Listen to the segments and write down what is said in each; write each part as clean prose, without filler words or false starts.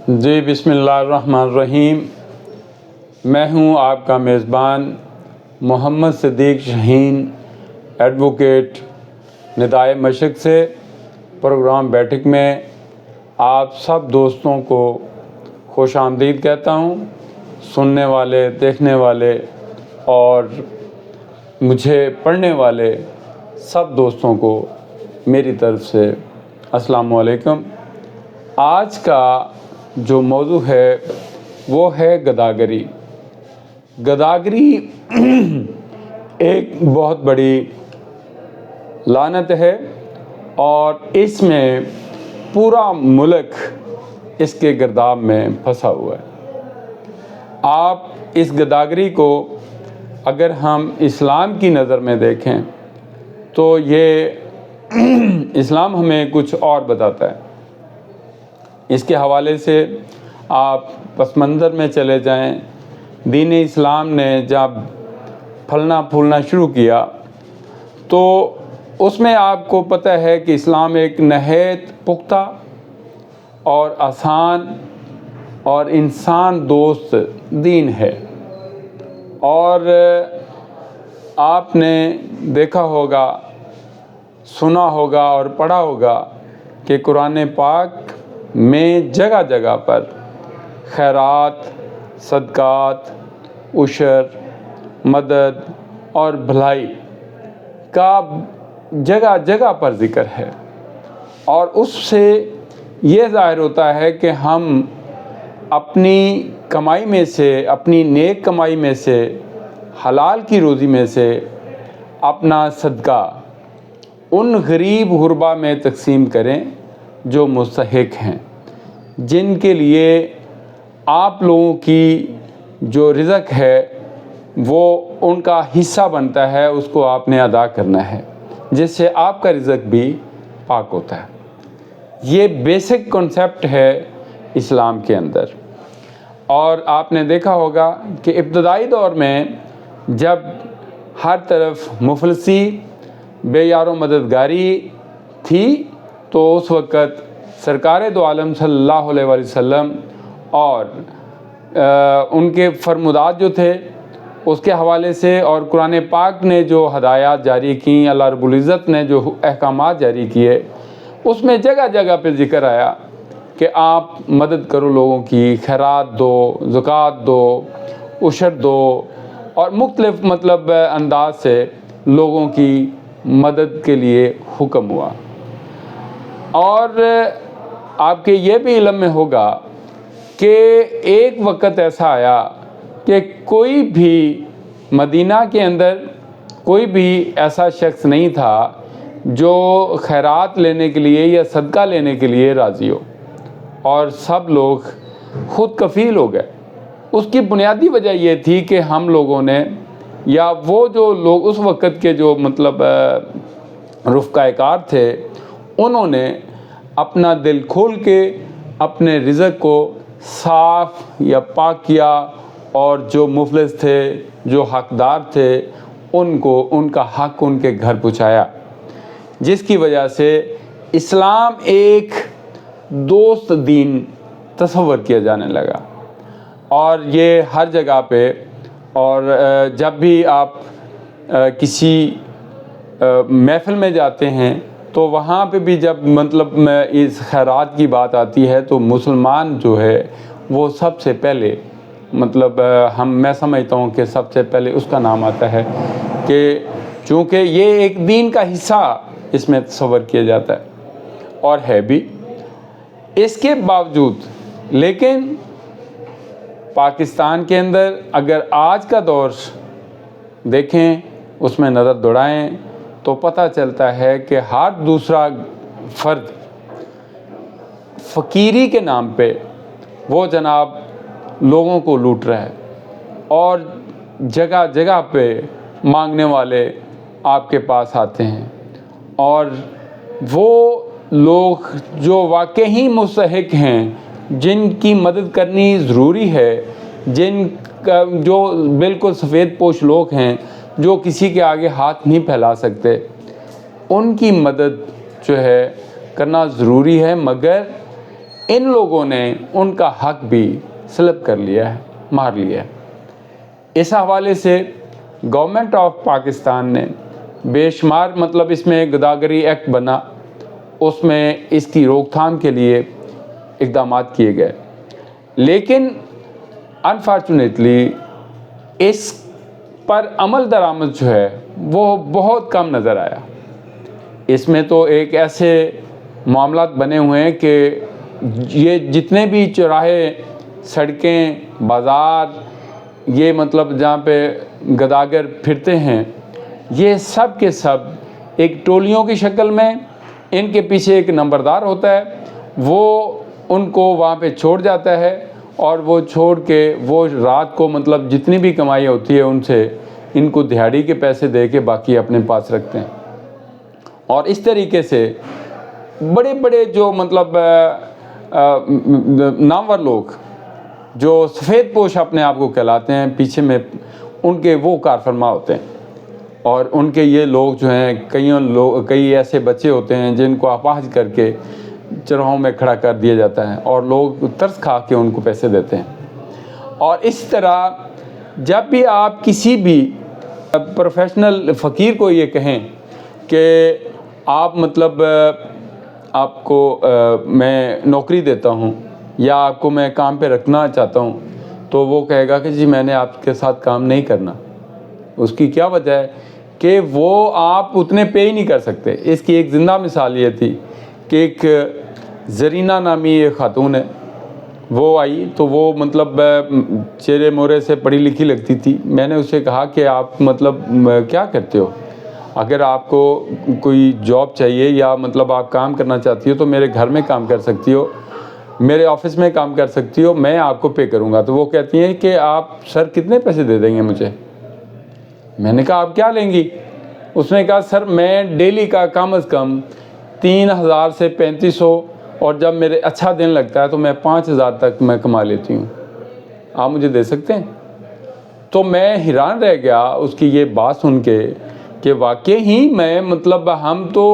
جی بسم اللہ الرحمن الرحیم۔ میں ہوں آپ کا میزبان محمد صدیق شاہین، ایڈوکیٹ ندائے مشرق سے پروگرام بیٹھک میں آپ سب دوستوں کو خوش آمدید کہتا ہوں۔ سننے والے، دیکھنے والے اور مجھے پڑھنے والے سب دوستوں کو میری طرف سے السلام علیکم۔ آج کا جو موضوع ہے وہ ہے گداگری۔ گداگری ایک بہت بڑی لعنت ہے اور اس میں پورا ملک اس کے گرداب میں پھنسا ہوا ہے۔ آپ اس گداگری کو اگر ہم اسلام کی نظر میں دیکھیں تو یہ اسلام ہمیں کچھ اور بتاتا ہے۔ اس کے حوالے سے آپ پس منظر میں چلے جائیں۔ دین اسلام نے جب پھلنا پھولنا شروع کیا تو اس میں آپ کو پتہ ہے کہ اسلام ایک نہایت پختہ اور آسان اور انسان دوست دین ہے۔ اور آپ نے دیکھا ہوگا، سنا ہوگا اور پڑھا ہوگا کہ قرآن پاک میں جگہ جگہ پر خیرات، صدقات، عشر، مدد اور بھلائی کا جگہ جگہ پر ذکر ہے، اور اس سے یہ ظاہر ہوتا ہے کہ ہم اپنی کمائی میں سے، اپنی نیک کمائی میں سے، حلال کی روزی میں سے اپنا صدقہ ان غریب غربا میں تقسیم کریں جو مستحق ہیں، جن کے لیے آپ لوگوں کی جو رزق ہے وہ ان کا حصہ بنتا ہے، اس کو آپ نے ادا کرنا ہے، جس سے آپ کا رزق بھی پاک ہوتا ہے۔ یہ بیسک کنسیپٹ ہے اسلام کے اندر۔ اور آپ نے دیکھا ہوگا کہ ابتدائی دور میں جب ہر طرف مفلسی، بے یار و مددگاری تھی تو اس وقت سرکار دو عالم صلی اللہ علیہ وآلہ وسلم اور ان کے فرمودات جو تھے اس کے حوالے سے، اور قرآن پاک نے جو ہدایات جاری کیں، اللہ رب العزت نے جو احکامات جاری کیے، اس میں جگہ جگہ پہ ذکر آیا کہ آپ مدد کرو، لوگوں کی خیرات دو، زکوٰۃ دو، عشر دو، اور مختلف انداز سے لوگوں کی مدد کے لیے حکم ہوا۔ اور آپ کے یہ بھی علم میں ہوگا کہ ایک وقت ایسا آیا کہ کوئی بھی مدینہ کے اندر کوئی بھی ایسا شخص نہیں تھا جو خیرات لینے کے لیے یا صدقہ لینے کے لیے راضی ہو، اور سب لوگ خود کفیل ہو گئے۔ اس کی بنیادی وجہ یہ تھی کہ ہم لوگوں نے، یا وہ جو لوگ اس وقت کے جو رفقائے کار تھے، انہوں نے اپنا دل کھول کے اپنے رزق کو صاف یا پاک کیا، اور جو مفلس تھے، جو حقدار تھے، ان کو ان کا حق ان کے گھر پہنچایا، جس کی وجہ سے اسلام ایک دوست دین تصور کیا جانے لگا۔ اور یہ ہر جگہ پہ، اور جب بھی آپ کسی محفل میں جاتے ہیں تو وہاں پہ بھی جب اس خیرات کی بات آتی ہے تو مسلمان جو ہے وہ سب سے پہلے میں سمجھتا ہوں کہ سب سے پہلے اس کا نام آتا ہے، کہ چونکہ یہ ایک دین کا حصہ اس میں تصور کیا جاتا ہے، اور ہے بھی۔ اس کے باوجود لیکن پاکستان کے اندر اگر آج کا دور دیکھیں، اس میں نظر دوڑائیں تو پتہ چلتا ہے کہ ہر دوسرا فرد فقیری کے نام پہ وہ جناب لوگوں کو لوٹ رہا ہے، اور جگہ جگہ پہ مانگنے والے آپ کے پاس آتے ہیں، اور وہ لوگ جو واقعی مستحق ہیں، جن کی مدد کرنی ضروری ہے، جو بالکل سفید پوش لوگ ہیں، جو کسی کے آگے ہاتھ نہیں پھیلا سکتے، ان کی مدد جو ہے کرنا ضروری ہے، مگر ان لوگوں نے ان کا حق بھی سلب کر لیا ہے، مار لیا ہے۔ اس حوالے سے گورنمنٹ آف پاکستان نے بے شمار مطلب اس میں گداگری ایکٹ بنا، اس میں اس کی روک تھام کے لیے اقدامات کیے گئے، لیکن انفارچونیٹلی اس پر عمل درآمد جو ہے وہ بہت کم نظر آیا۔ اس میں تو ایک ایسے معاملات بنے ہوئے ہیں کہ یہ جتنے بھی چوراہے، سڑکیں، بازار، یہ مطلب جہاں پہ گداگر پھرتے ہیں، یہ سب کے سب ایک ٹولیوں کی شکل میں، ان کے پیچھے ایک نمبردار ہوتا ہے، وہ ان کو وہاں پہ چھوڑ جاتا ہے، اور وہ چھوڑ کے وہ رات کو مطلب جتنی بھی کمائی ہوتی ہے ان سے ان کو دہاڑی کے پیسے دے کے باقی اپنے پاس رکھتے ہیں۔ اور اس طریقے سے بڑے بڑے جو مطلب نامور لوگ جو سفید پوش اپنے آپ کو کہلاتے ہیں، پیچھے میں ان کے وہ کار فرما ہوتے ہیں، اور ان کے یہ لوگ جو ہیں کئی ایسے بچے ہوتے ہیں جن کو اپاہج کر کے چوراہوں میں کھڑا کر دیا جاتا ہے، اور لوگ ترس کھا کے ان کو پیسے دیتے ہیں۔ اور اس طرح جب بھی آپ کسی بھی پروفیشنل فقیر کو یہ کہیں کہ آپ مطلب آپ کو میں نوکری دیتا ہوں یا آپ کو میں کام پہ رکھنا چاہتا ہوں، تو وہ کہے گا کہ جی میں نے آپ کے ساتھ کام نہیں کرنا۔ اس کی کیا وجہ ہے کہ وہ آپ اتنے پے ہی نہیں کر سکتے۔ اس کی ایک زندہ مثال یہ تھی کہ ایک زرینہ نامی ایک خاتون ہے، وہ آئی تو وہ مطلب چہرے مورے سے پڑھی لکھی لگتی تھی۔ میں نے اسے کہا کہ آپ مطلب کیا کرتے ہو؟ اگر آپ کو کوئی جاب چاہیے یا مطلب آپ کام کرنا چاہتی ہو تو میرے گھر میں کام کر سکتی ہو، میرے آفس میں کام کر سکتی ہو، میں آپ کو پے کروں گا۔ تو وہ کہتی ہیں کہ آپ سر کتنے پیسے دے دیں گے مجھے؟ میں نے کہا آپ کیا لیں گی؟ اس نے کہا سر میں ڈیلی کا کم از کم 3000 سے 3500، اور جب میرے اچھا دن لگتا ہے تو میں 5000 تک میں کما لیتی ہوں، آپ مجھے دے سکتے ہیں؟ تو میں حیران رہ گیا اس کی یہ بات سن کے کہ واقعی ہی میں مطلب ہم تو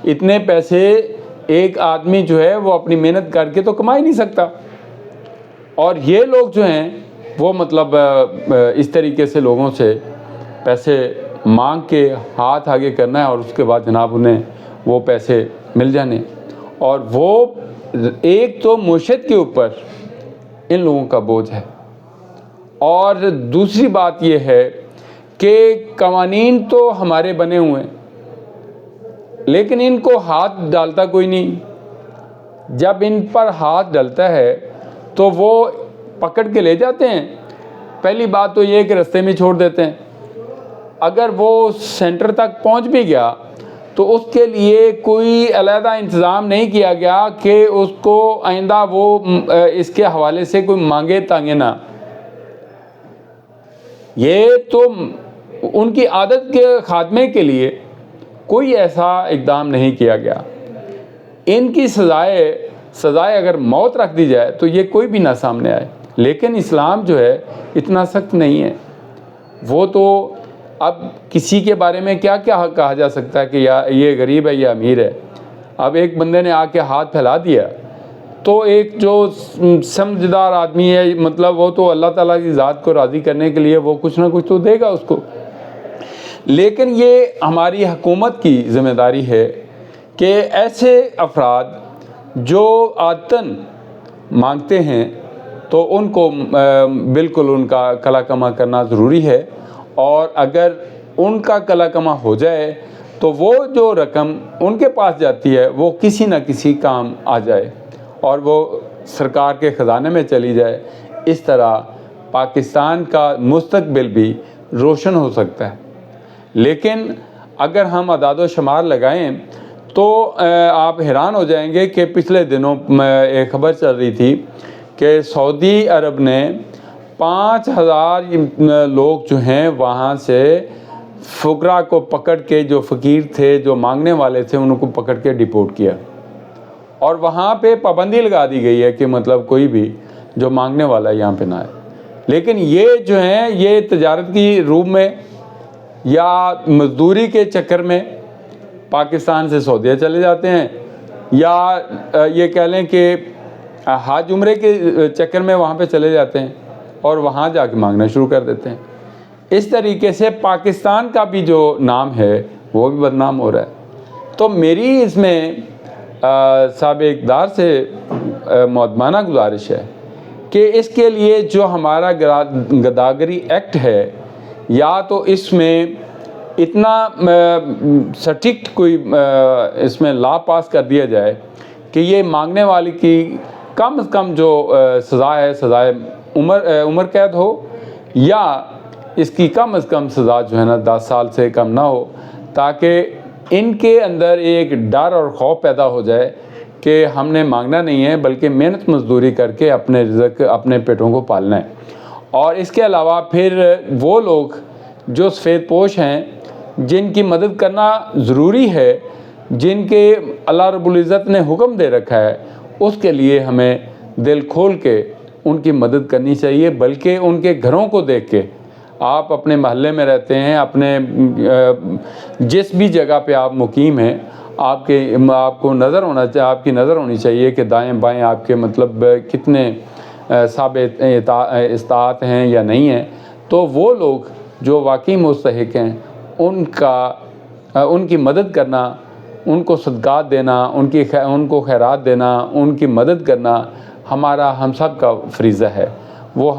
اتنے پیسے ایک آدمی جو ہے وہ اپنی محنت کر کے تو کما ہی نہیں سکتا، اور یہ لوگ جو ہیں وہ مطلب اس طریقے سے لوگوں سے پیسے مانگ کے ہاتھ آگے کرنا ہے، اور اس کے بعد جناب انہیں وہ پیسے مل جانے۔ اور وہ ایک تو معیشت کے اوپر ان لوگوں کا بوجھ ہے، اور دوسری بات یہ ہے کہ قوانین تو ہمارے بنے ہوئے ہیں لیکن ان کو ہاتھ ڈالتا کوئی نہیں۔ جب ان پر ہاتھ ڈلتا ہے تو وہ پکڑ کے لے جاتے ہیں۔ پہلی بات تو یہ کہ رستے میں چھوڑ دیتے ہیں، اگر وہ سینٹر تک پہنچ بھی گیا تو اس کے لیے کوئی علیحدہ انتظام نہیں کیا گیا کہ اس کو آئندہ وہ اس کے حوالے سے کوئی مانگے تانگے نہ۔ یہ تو ان کی عادت کے خاتمے کے لیے کوئی ایسا اقدام نہیں کیا گیا۔ ان کی سزائے اگر موت رکھ دی جائے تو یہ کوئی بھی نہ سامنے آئے، لیکن اسلام جو ہے اتنا سخت نہیں ہے۔ وہ تو اب کسی کے بارے میں کیا کیا کہا جا سکتا ہے کہ یہ غریب ہے یا امیر ہے۔ اب ایک بندے نے آ کے ہاتھ پھیلا دیا تو ایک جو سمجھدار آدمی ہے مطلب وہ تو اللہ تعالیٰ کی ذات کو راضی کرنے کے لیے وہ کچھ نہ کچھ تو دے گا اس کو۔ لیکن یہ ہماری حکومت کی ذمہ داری ہے کہ ایسے افراد جو عادتاً مانگتے ہیں تو ان کو بالکل ان کا کلا کما کرنا ضروری ہے، اور اگر ان کا کلا کما ہو جائے تو وہ جو رقم ان کے پاس جاتی ہے وہ کسی نہ کسی کام آ جائے اور وہ سرکار کے خزانے میں چلی جائے۔ اس طرح پاکستان کا مستقبل بھی روشن ہو سکتا ہے۔ لیکن اگر ہم اعداد و شمار لگائیں تو آپ حیران ہو جائیں گے کہ پچھلے دنوں ایک خبر چل رہی تھی کہ سعودی عرب نے 5000 لوگ جو ہیں وہاں سے فقراء کو پکڑ کے، جو فقیر تھے جو مانگنے والے تھے ان کو پکڑ کے ڈیپورٹ کیا، اور وہاں پہ پابندی لگا دی گئی ہے کہ مطلب کوئی بھی جو مانگنے والا ہے یہاں پہ نہ آئے۔ لیکن یہ جو ہیں یہ تجارت کی روح میں یا مزدوری کے چکر میں پاکستان سے سعودیہ چلے جاتے ہیں، یا یہ کہہ لیں کہ حج عمرے کے چکر میں وہاں پہ چلے جاتے ہیں اور وہاں جا کے مانگنا شروع کر دیتے ہیں۔ اس طریقے سے پاکستان کا بھی جو نام ہے وہ بھی بدنام ہو رہا ہے۔ تو میری اس میں سابق اقتدار سے مؤدبانہ گزارش ہے کہ اس کے لیے جو ہمارا گداگری ایکٹ ہے، یا تو اس میں اتنا سٹرکٹ کوئی اس میں لا پاس کر دیا جائے کہ یہ مانگنے والے کی کم از کم جو سزا ہے، سزائے عمر قید ہو، یا اس کی کم از کم سزا جو ہے نا 10 سال سے کم نہ ہو، تاکہ ان کے اندر ایک ڈر اور خوف پیدا ہو جائے کہ ہم نے مانگنا نہیں ہے بلکہ محنت مزدوری کر کے اپنے رزق، اپنے پیٹوں کو پالنا ہے۔ اور اس کے علاوہ پھر وہ لوگ جو سفید پوش ہیں، جن کی مدد کرنا ضروری ہے، جن کے اللہ رب العزت نے حکم دے رکھا ہے، اس کے لیے ہمیں دل کھول کے ان کی مدد کرنی چاہیے، بلکہ ان کے گھروں کو دیکھ کے، آپ اپنے محلے میں رہتے ہیں، اپنے جس بھی جگہ پہ آپ مقیم ہیں، آپ کو نظر ہونا چاہیے، آپ کی نظر ہونی چاہیے کہ دائیں بائیں آپ کے مطلب کتنے ثابت استطاعت ہیں یا نہیں ہیں۔ تو وہ لوگ جو واقعی مستحق ہیں، ان کی مدد کرنا، ان کو صدقات دینا، ان کو خیرات دینا، ان کی مدد کرنا ہم سب کا فریضہ ہے، وہ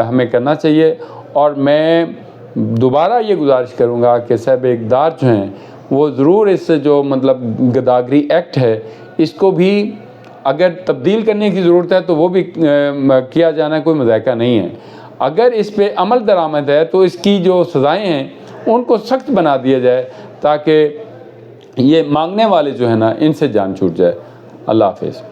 ہمیں کرنا چاہیے۔ اور میں دوبارہ یہ گزارش کروں گا کہ صاحب اقتدار جو ہیں وہ ضرور اس سے جو مطلب گداگری ایکٹ ہے، اس کو بھی اگر تبدیل کرنے کی ضرورت ہے تو وہ بھی کیا جانا کوئی مذائقہ نہیں ہے۔ اگر اس پہ عمل درآمد ہے تو اس کی جو سزائیں ہیں ان کو سخت بنا دیا جائے، تاکہ یہ مانگنے والے جو ہے نا ان سے جان چھوٹ جائے۔ اللہ حافظ۔